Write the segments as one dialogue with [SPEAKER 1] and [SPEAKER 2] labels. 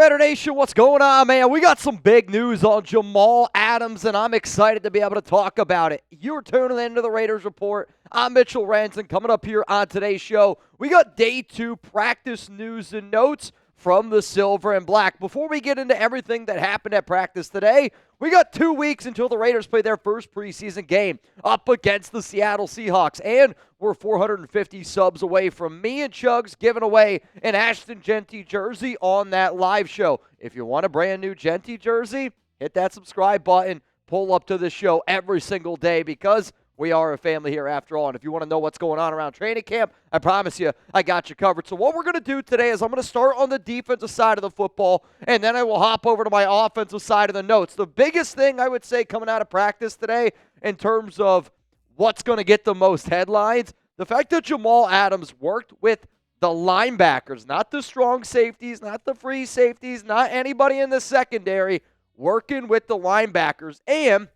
[SPEAKER 1] Raider Nation, what's going on, man? We got some big news on Jamal Adams, and I'm excited to be able to talk about it. You're tuning into the Raiders Report. I'm Mitchell Renz, and coming up here on today's show, we got day 2 practice news and notes from the Silver and Black. Before we get into everything that happened at practice today, we got 2 weeks until the Raiders play their first preseason game up against the Seattle Seahawks. And we're 450 subs away from me and Chugs giving away an Ashton Jeanty jersey on that live show. If you want a brand new Jeanty jersey, hit that subscribe button. Pull up to the show every single day because we are a family here after all. And if you want to know what's going on around training camp, I promise you, I got you covered. So what we're going to do today is I'm going to start on the defensive side of the football, and then I will hop over to my offensive side of the notes. The biggest thing I would say coming out of practice today in terms of what's going to get the most headlines, the fact that Jamal Adams worked with the linebackers, not the strong safeties, not the free safeties, not anybody in the secondary, working with the linebackers. And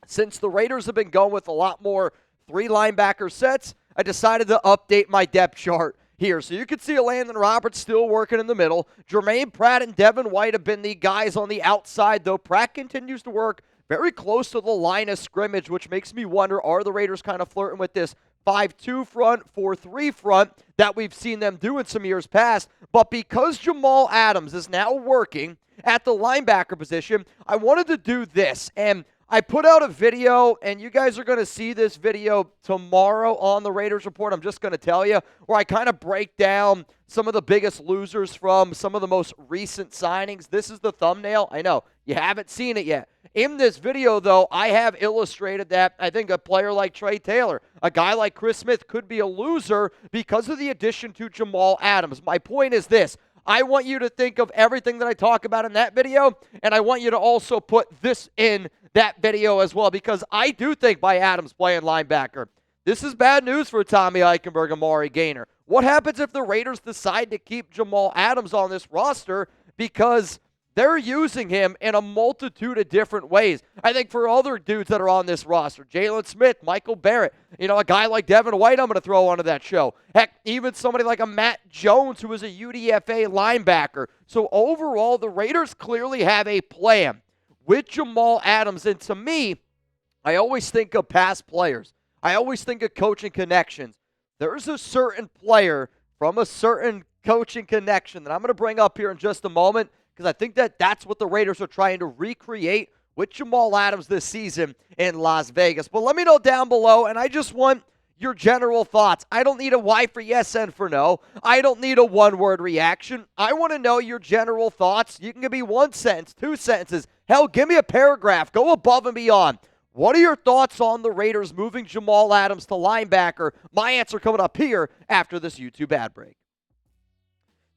[SPEAKER 1] since the Raiders have been going with a lot more 3 linebacker sets, I decided to update my depth chart here. So you can see Landon Roberts still working in the middle. Germaine Pratt and Devin White have been the guys on the outside, though Pratt continues to work very close to the line of scrimmage, which makes me wonder, are the Raiders kind of flirting with this 5-2 front, 4-3 front that we've seen them do in some years past? But because Jamal Adams is now working at the linebacker position, I wanted to do this. And I put out a video, and you guys are going to see this video tomorrow on the Raiders Report. I'm just going to tell you, where I kind of break down some of the biggest losers from some of the most recent signings. This is the thumbnail. I know, you haven't seen it yet. In this video, though, I have illustrated that I think a player like Trey Taylor, a guy like Chris Smith, could be a loser because of the addition to Jamal Adams. My point is this. I want you to think of everything that I talk about in that video, and I want you to also put this in that video as well, because I do think by Adams playing linebacker, this is bad news for Tommy Eichenberg and Amari Gainer. What happens if the Raiders decide to keep Jamal Adams on this roster because they're using him in a multitude of different ways? I think for other dudes that are on this roster, Jaylon Smith, Michael Barrett, a guy like Devin White I'm going to throw onto that show. Heck, even somebody like a Matt Jones who is a UDFA linebacker. So overall, the Raiders clearly have a plan with Jamal Adams. And to me, I always think of past players. I always think of coaching connections. There's a certain player from a certain coaching connection that I'm going to bring up here in just a moment, because I think that that's what the Raiders are trying to recreate with Jamal Adams this season in Las Vegas. But let me know down below, and I just want your general thoughts. I don't need a Y for yes and for no. I don't need a one-word reaction. I want to know your general thoughts. You can give me 1 sentence, 2 sentences. Hell, give me a paragraph. Go above and beyond. What are your thoughts on the Raiders moving Jamal Adams to linebacker? My answer coming up here after this YouTube ad break.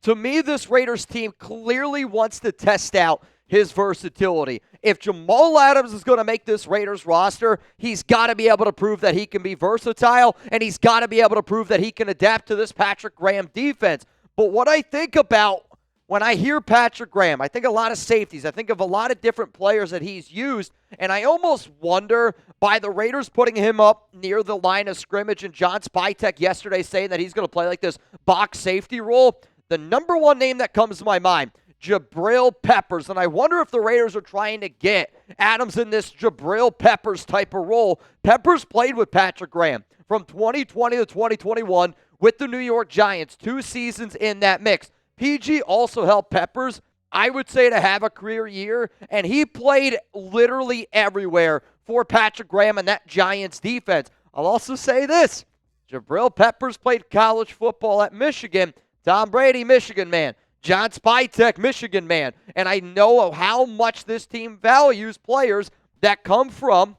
[SPEAKER 1] To me, this Raiders team clearly wants to test out his versatility. If Jamal Adams is going to make this Raiders roster, he's got to be able to prove that he can be versatile, and he's got to be able to prove that he can adapt to this Patrick Graham defense. But what I think about when I hear Patrick Graham, I think a lot of safeties. I think of a lot of different players that he's used, and I almost wonder, by the Raiders putting him up near the line of scrimmage, and John Spytek yesterday saying that he's going to play like this box safety role, the number one name that comes to my mind, Jabrill Peppers. And I wonder if the Raiders are trying to get Adams in this Jabrill Peppers type of role. Peppers played with Patrick Graham from 2020 to 2021 with the New York Giants, 2 seasons in that mix. PG also helped Peppers, I would say, to have a career year, and he played literally everywhere for Patrick Graham and that Giants defense. I'll also say this. Jabrill Peppers played college football at Michigan. Tom Brady, Michigan man. John Spytek, Michigan man. And I know how much this team values players that come from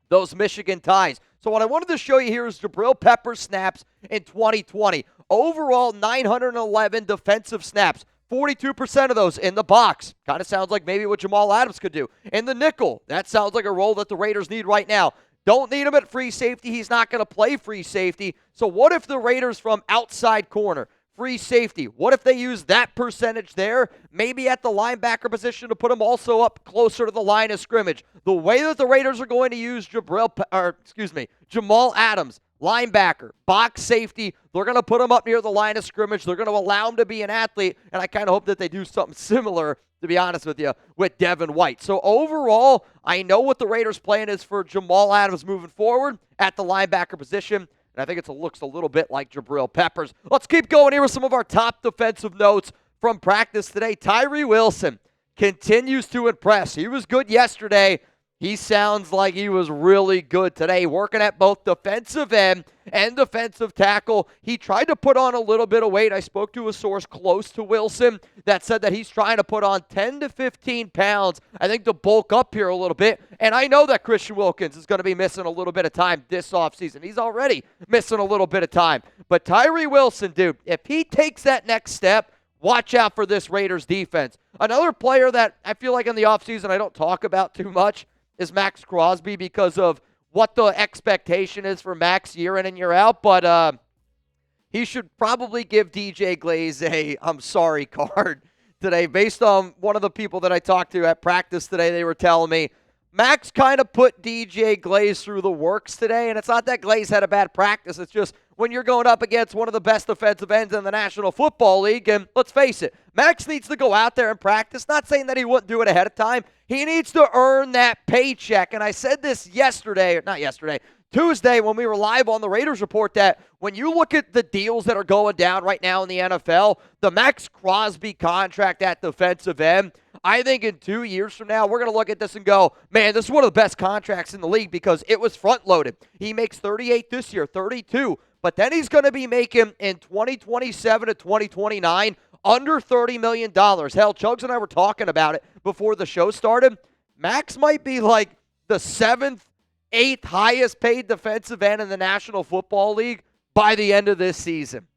[SPEAKER 1] those Michigan ties. So what I wanted to show you here is Jabrill Peppers snaps in 2020. Overall, 911 defensive snaps. 42% of those in the box. Kind of sounds like maybe what Jamal Adams could do. In the nickel, that sounds like a role that the Raiders need right now. Don't need him at free safety. He's not going to play free safety. So what if the Raiders from outside corner, free safety, what if they use that percentage there, maybe at the linebacker position to put him also up closer to the line of scrimmage? The way that the Raiders are going to use Jamal Adams, linebacker, box safety. They're going to put him up near the line of scrimmage. They're going to allow him to be an athlete, and I kind of hope that they do something similar, to be honest with you, with Devin White. So overall, I know what the Raiders' plan is for Jamal Adams moving forward at the linebacker position, and I think it looks a little bit like Jabrill Peppers. Let's keep going here with some of our top defensive notes from practice today. Tyree Wilson continues to impress. He was good yesterday. He sounds like he was really good today, working at both defensive end and defensive tackle. He tried to put on a little bit of weight. I spoke to a source close to Wilson that said that he's trying to put on 10 to 15 pounds, I think, to bulk up here a little bit. And I know that Christian Wilkins is going to be missing a little bit of time this offseason. He's already missing a little bit of time. But Tyree Wilson, dude, if he takes that next step, watch out for this Raiders defense. Another player that I feel like in the offseason I don't talk about too much is Maxx Crosby because of what the expectation is for Max year in and year out. But he should probably give DJ Glaze a I'm sorry card today. Based on one of the people that I talked to at practice today, they were telling me Max kind of put DJ Glaze through the works today, and it's not that Glaze had a bad practice. It's just when you're going up against one of the best defensive ends in the National Football League, and let's face it, Max needs to go out there and practice. Not saying that he wouldn't do it ahead of time. He needs to earn that paycheck, and I said this Tuesday when we were live on the Raiders Report, that when you look at the deals that are going down right now in the NFL, the Maxx Crosby contract at defensive end, I think in 2 years from now, we're going to look at this and go, man, this is one of the best contracts in the league because it was front-loaded. He makes 38 this year, 32, but then he's going to be making in 2027 to 2029 under $30 million. Hell, Chugs and I were talking about it before the show started. Max might be like the 7th, 8th highest paid defensive end in the National Football League by the end of this season.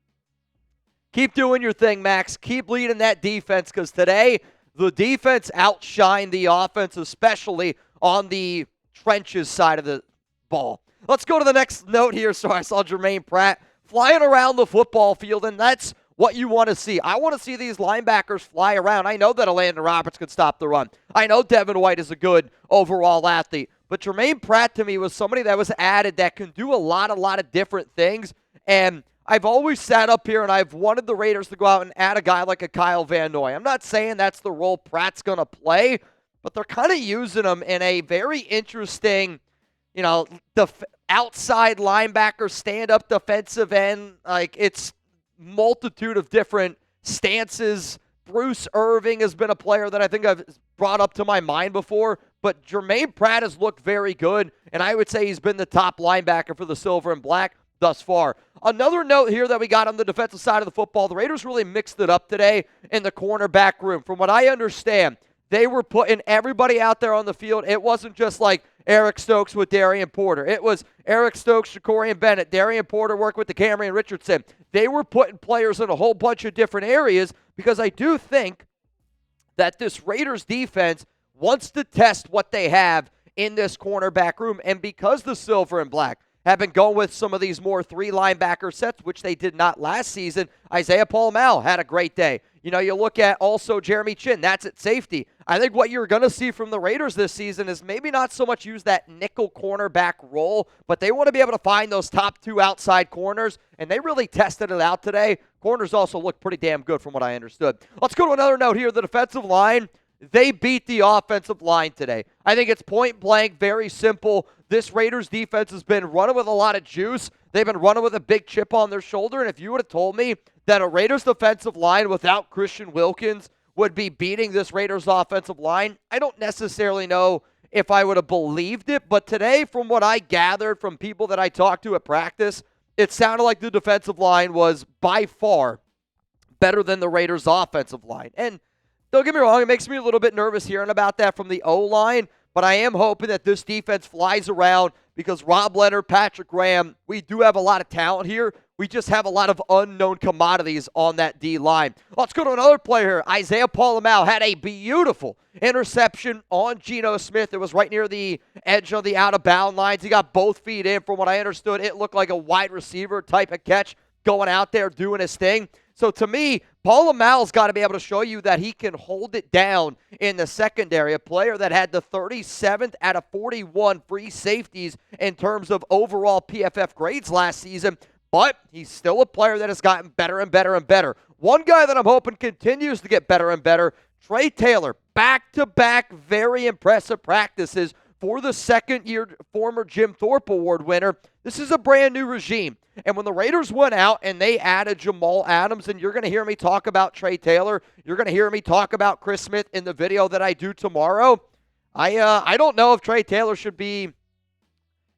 [SPEAKER 1] Keep doing your thing, Max. Keep leading that defense because today the defense outshined the offense, especially on the trenches side of the ball. Let's go to the next note here. So I saw Germaine Pratt flying around the football field, and that's what you want to see. I want to see these linebackers fly around. I know that Landon Roberts can stop the run. I know Devin White is a good overall athlete. But Germaine Pratt, to me, was somebody that was added that can do a lot of different things. And I've always sat up here and I've wanted the Raiders to go out and add a guy like a Kyle Van Noy. I'm not saying that's the role Pratt's going to play, but they're kind of using him in a very interesting, outside linebacker, stand-up defensive end. Like, it's multitude of different stances. Bruce Irving has been a player that I think I've brought up to my mind before, but Germaine Pratt has looked very good, and I would say he's been the top linebacker for the Silver and Black thus far. Another note here that we got on the defensive side of the football, the Raiders really mixed it up today in the cornerback room. From what I understand, they were putting everybody out there on the field. It wasn't just like Eric Stokes with Darian Porter. It was Eric Stokes, Jacorian Bennett, Darian Porter worked with the Cameron Richardson. They were putting players in a whole bunch of different areas because I do think that this Raiders defense wants to test what they have in this cornerback room. And because the Silver and Black have been going with some of these more 3 linebacker sets, which they did not last season, Isaiah Pola-Mao had a great day. You look at also Jeremy Chin, that's at safety. I think what you're going to see from the Raiders this season is maybe not so much use that nickel cornerback role, but they want to be able to find those top 2 outside corners, and they really tested it out today. Corners also look pretty damn good from what I understood. Let's go to another note here. The defensive line, they beat the offensive line today. I think it's point blank, very simple. This Raiders defense has been running with a lot of juice. They've been running with a big chip on their shoulder, and if you would have told me that a Raiders defensive line without Christian Wilkins would be beating this Raiders offensive line, I don't necessarily know if I would have believed it, but today, from what I gathered from people that I talked to at practice, it sounded like the defensive line was by far better than the Raiders offensive line. And don't get me wrong, it makes me a little bit nervous hearing about that from the O-line, but I am hoping that this defense flies around because Rob Leonard, Patrick Graham, we do have a lot of talent here. We just have a lot of unknown commodities on that D-line. Let's go to another player. Isaiah Pola-Mao had a beautiful interception on Geno Smith. It was right near the edge of the out-of-bound lines. He got both feet in. From what I understood, it looked like a wide receiver type of catch going out there doing his thing. So to me, Pola-Mao's got to be able to show you that he can hold it down in the secondary. A player that had the 37th out of 41 free safeties in terms of overall PFF grades last season, but he's still a player that has gotten better and better and better. One guy that I'm hoping continues to get better and better, Trey Taylor, back-to-back very impressive practices for the second-year former Jim Thorpe Award winner. This is a brand new regime. And when the Raiders went out and they added Jamal Adams, and you're going to hear me talk about Trey Taylor, you're going to hear me talk about Chris Smith in the video that I do tomorrow, I don't know if Trey Taylor should be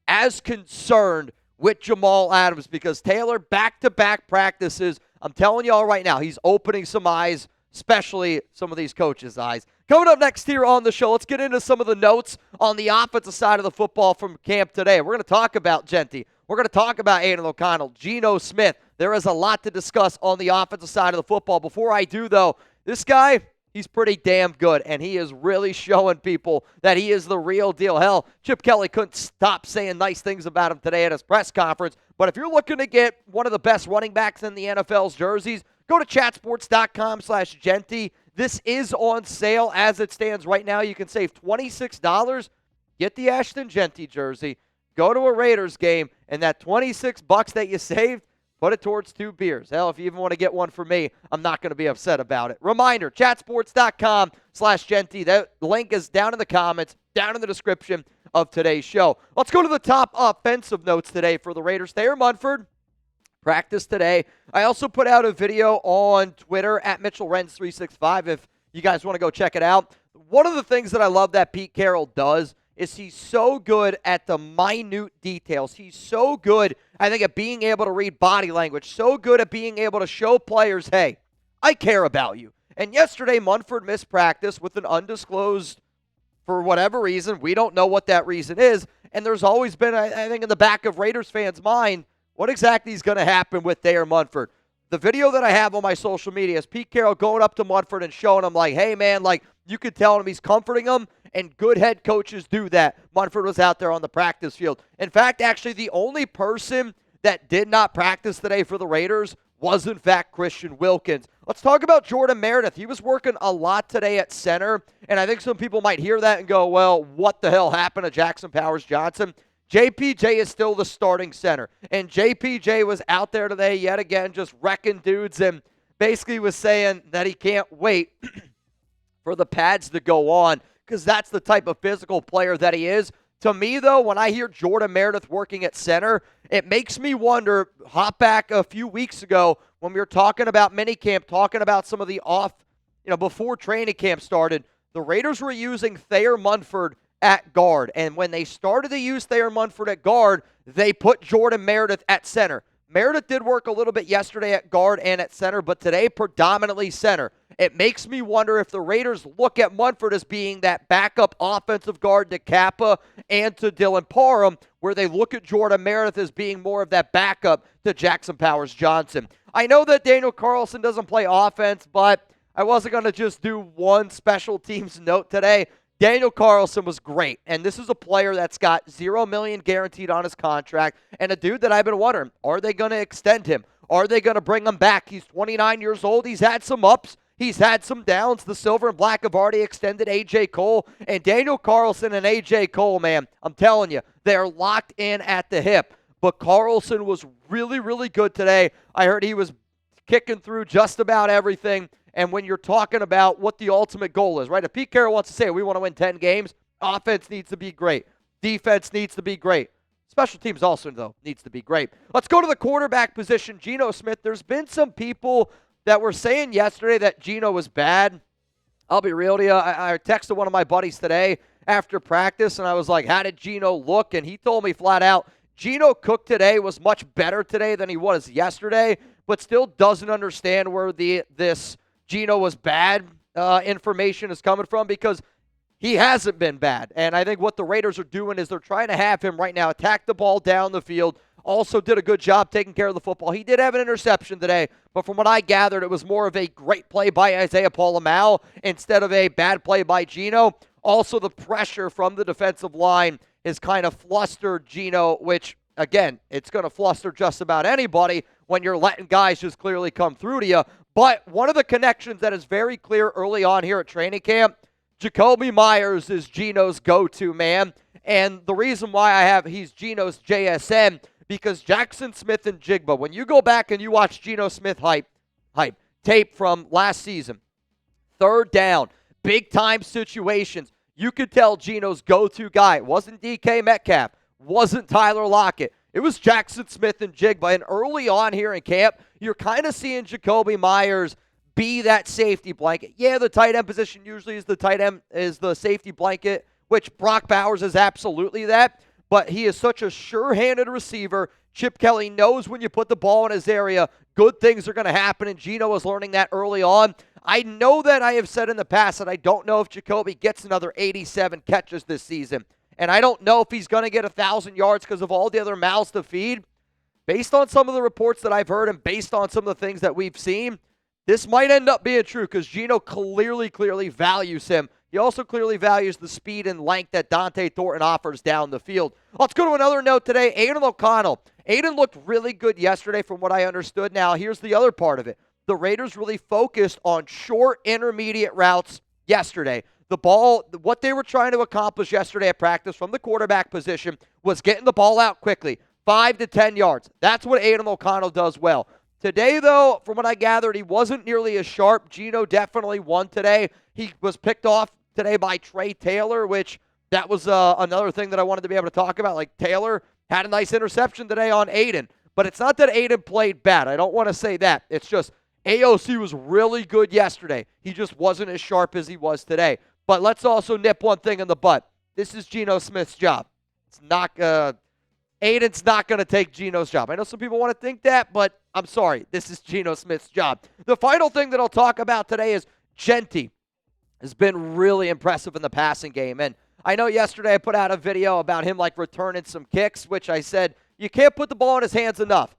[SPEAKER 1] as concerned with Jamal Adams, because Taylor, back-to-back practices, I'm telling y'all right now, he's opening some eyes, especially some of these coaches' eyes. Coming up next here on the show, let's get into some of the notes on the offensive side of the football from camp today. We're going to talk about Jeanty. We're going to talk about Aidan O'Connell, Geno Smith. There is a lot to discuss on the offensive side of the football. Before I do, though, this guy, he's pretty damn good, and he is really showing people that he is the real deal. Hell, Chip Kelly couldn't stop saying nice things about him today at his press conference. But if you're looking to get one of the best running backs in the NFL's jerseys, go to chatsports.com/Jeanty. This is on sale as it stands right now. You can save $26. Get the Ashton Jeanty jersey. Go to a Raiders game, and that $26 that you saved, put it towards 2 beers. Hell, if you even want to get one for me, I'm not going to be upset about it. Reminder, chatsports.com/Jeanty. That link is down in the comments, down in the description of today's show. Let's go to the top offensive notes today for the Raiders. Thayer Munford, practice today. I also put out a video on Twitter at Mitchell Renz 365 if you guys want to go check it out. One of the things that I love that Pete Carroll does is he's so good at the minute details. He's so good, I think, at being able to read body language, so good at being able to show players, hey, I care about you. And yesterday, Munford missed practice with an undisclosed, for whatever reason. We don't know what that reason is. And there's always been, I think, in the back of Raiders fans' mind, what exactly is going to happen with Thayer Munford. The video that I have on my social media is Pete Carroll going up to Munford and showing him, like, hey, man, like, you could tell him he's comforting him, and good head coaches do that. Munford was out there on the practice field. In fact, actually, the only person that did not practice today for the Raiders was, in fact, Christian Wilkins. Let's talk about Jordan Meredith. He was working a lot today at center, and I think some people might hear that and go, well, what the hell happened to Jackson Powers-Johnson? JPJ is still the starting center, and JPJ was out there today yet again just wrecking dudes and basically was saying that he can't wait for the pads to go on because that's the type of physical player that he is. To me, though, when I hear Jordan Meredith working at center, it makes me wonder, hop back a few weeks ago when we were talking about minicamp, talking about some of the before training camp started, the Raiders were using Thayer Munford at guard. And when they started to use Thayer Munford at guard, they put Jordan Meredith at center. Meredith did work a little bit yesterday at guard and at center, but today predominantly center. It makes me wonder if the Raiders look at Munford as being that backup offensive guard to Kappa and to Dylan Parham, where they look at Jordan Meredith as being more of that backup to Jackson Powers-Johnson. I know that Daniel Carlson doesn't play offense, but I wasn't going to just do one special teams note today. Daniel Carlson was great, and this is a player that's got $0 million guaranteed on his contract, and a dude that I've been wondering, are they going to extend him? Are they going to bring him back? He's 29 years old. He's had some ups. He's had some downs. The Silver and Black have already extended A.J. Cole, and Daniel Carlson and A.J. Cole, man, I'm telling you, they're locked in at the hip. But Carlson was really, really good today. I heard he was kicking through just about everything. And when you're talking about what the ultimate goal is, right? If Pete Carroll wants to say we want to win 10 games, offense needs to be great. Defense needs to be great. Special teams also, though, needs to be great. Let's go to the quarterback position. Geno Smith. There's been some people that were saying yesterday that Geno was bad. I'll be real to you. I texted one of my buddies today after practice, and I was like, how did Geno look? And he told me flat out, Geno Cook today was much better today than he was yesterday, but still doesn't understand where this Geno was bad information is coming from, because he hasn't been bad. And I think what the Raiders are doing is they're trying to have him right now attack the ball down the field. Also did a good job taking care of the football. He did have an interception today, but from what I gathered, it was more of a great play by Isaiah Pola-Mao instead of a bad play by Geno. Also, the pressure from the defensive line is kind of flustered Geno, which, again, it's going to fluster just about anybody when you're letting guys just clearly come through to you. But one of the connections that is very clear early on here at training camp, Jakobi Meyers is Geno's go-to man. And the reason why he's Geno's JSN, because Jackson Smith and Jigba, when you go back and you watch Geno Smith hype tape from last season, third down, big-time situations, you could tell Geno's go-to guy. It wasn't DK Metcalf, wasn't Tyler Lockett. It was Jackson Smith and Jigba. And early on here in camp, you're kind of seeing Jakobi Meyers be that safety blanket. Yeah, the tight end position usually is the safety blanket, which Brock Bowers is absolutely that. But he is such a sure-handed receiver. Chip Kelly knows when you put the ball in his area, good things are going to happen, and Geno was learning that early on. I know that I have said in the past that I don't know if Jakobi gets another 87 catches this season. And I don't know if he's going to get 1,000 yards because of all the other mouths to feed. Based on some of the reports that I've heard and based on some of the things that we've seen, this might end up being true because Geno clearly values him. He also clearly values the speed and length that Dante Thornton offers down the field. Let's go to another note today. Aidan O'Connell. Aidan looked really good yesterday from what I understood. Now, here's the other part of it. The Raiders really focused on short intermediate routes yesterday. The ball, what they were trying to accomplish yesterday at practice from the quarterback position was getting the ball out quickly, 5 to 10 yards. That's what Aidan O'Connell does well. Today, though, from what I gathered, he wasn't nearly as sharp. Geno definitely won today. He was picked off today by Trey Taylor, which that was another thing that I wanted to be able to talk about. Like, Taylor had a nice interception today on Aidan. But it's not that Aidan played bad. I don't want to say that. It's just AOC was really good yesterday. He just wasn't as sharp as he was today. But let's also nip one thing in the butt. This is Geno Smith's job. It's not Aidan's not going to take Geno's job. I know some people want to think that, but I'm sorry. This is Geno Smith's job. The final thing that I'll talk about today is Jeanty has been really impressive in the passing game. And I know yesterday I put out a video about him like returning some kicks, which I said, you can't put the ball in his hands enough.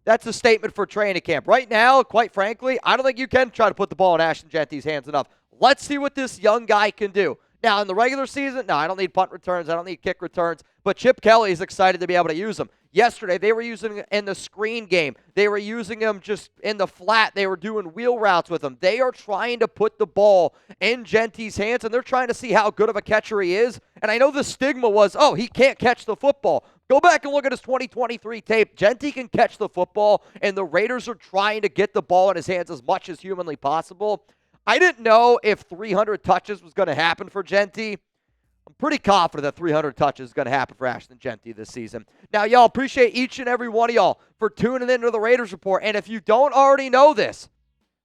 [SPEAKER 1] That's a statement for training camp. Right now, quite frankly, I don't think you can try to put the ball in Ashton Jeanty's hands enough. Let's see what this young guy can do. Now, in the regular season, no, I don't need punt returns. I don't need kick returns. But Chip Kelly is excited to be able to use them. Yesterday, they were using him in the screen game. They were using him just in the flat. They were doing wheel routes with him. They are trying to put the ball in Jeanty's hands, and they're trying to see how good of a catcher he is. And I know the stigma was, oh, he can't catch the football. Go back and look at his 2023 tape. Jeanty can catch the football, and the Raiders are trying to get the ball in his hands as much as humanly possible. I didn't know if 300 touches was going to happen for Jeanty. I'm pretty confident that 300 touches is going to happen for Ashton Jeanty this season. Now, y'all, appreciate each and every one of y'all for tuning into the Raiders Report. And if you don't already know this,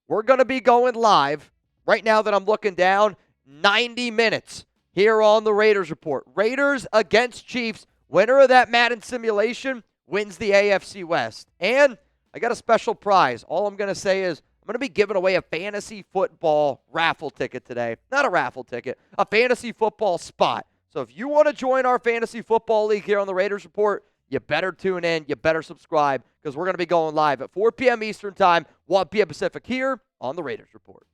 [SPEAKER 1] we're going to be going live right now that I'm looking down, 90 minutes here on the Raiders Report. Raiders against Chiefs. Winner of that Madden simulation wins the AFC West. And I got a special prize. All I'm going to say is I'm going to be giving away a fantasy football raffle ticket today. Not a raffle ticket, a fantasy football spot. So if you want to join our fantasy football league here on the Raiders Report, you better tune in. You better subscribe because we're going to be going live at 4 p.m. Eastern Time, 1 p.m. Pacific here on the Raiders Report.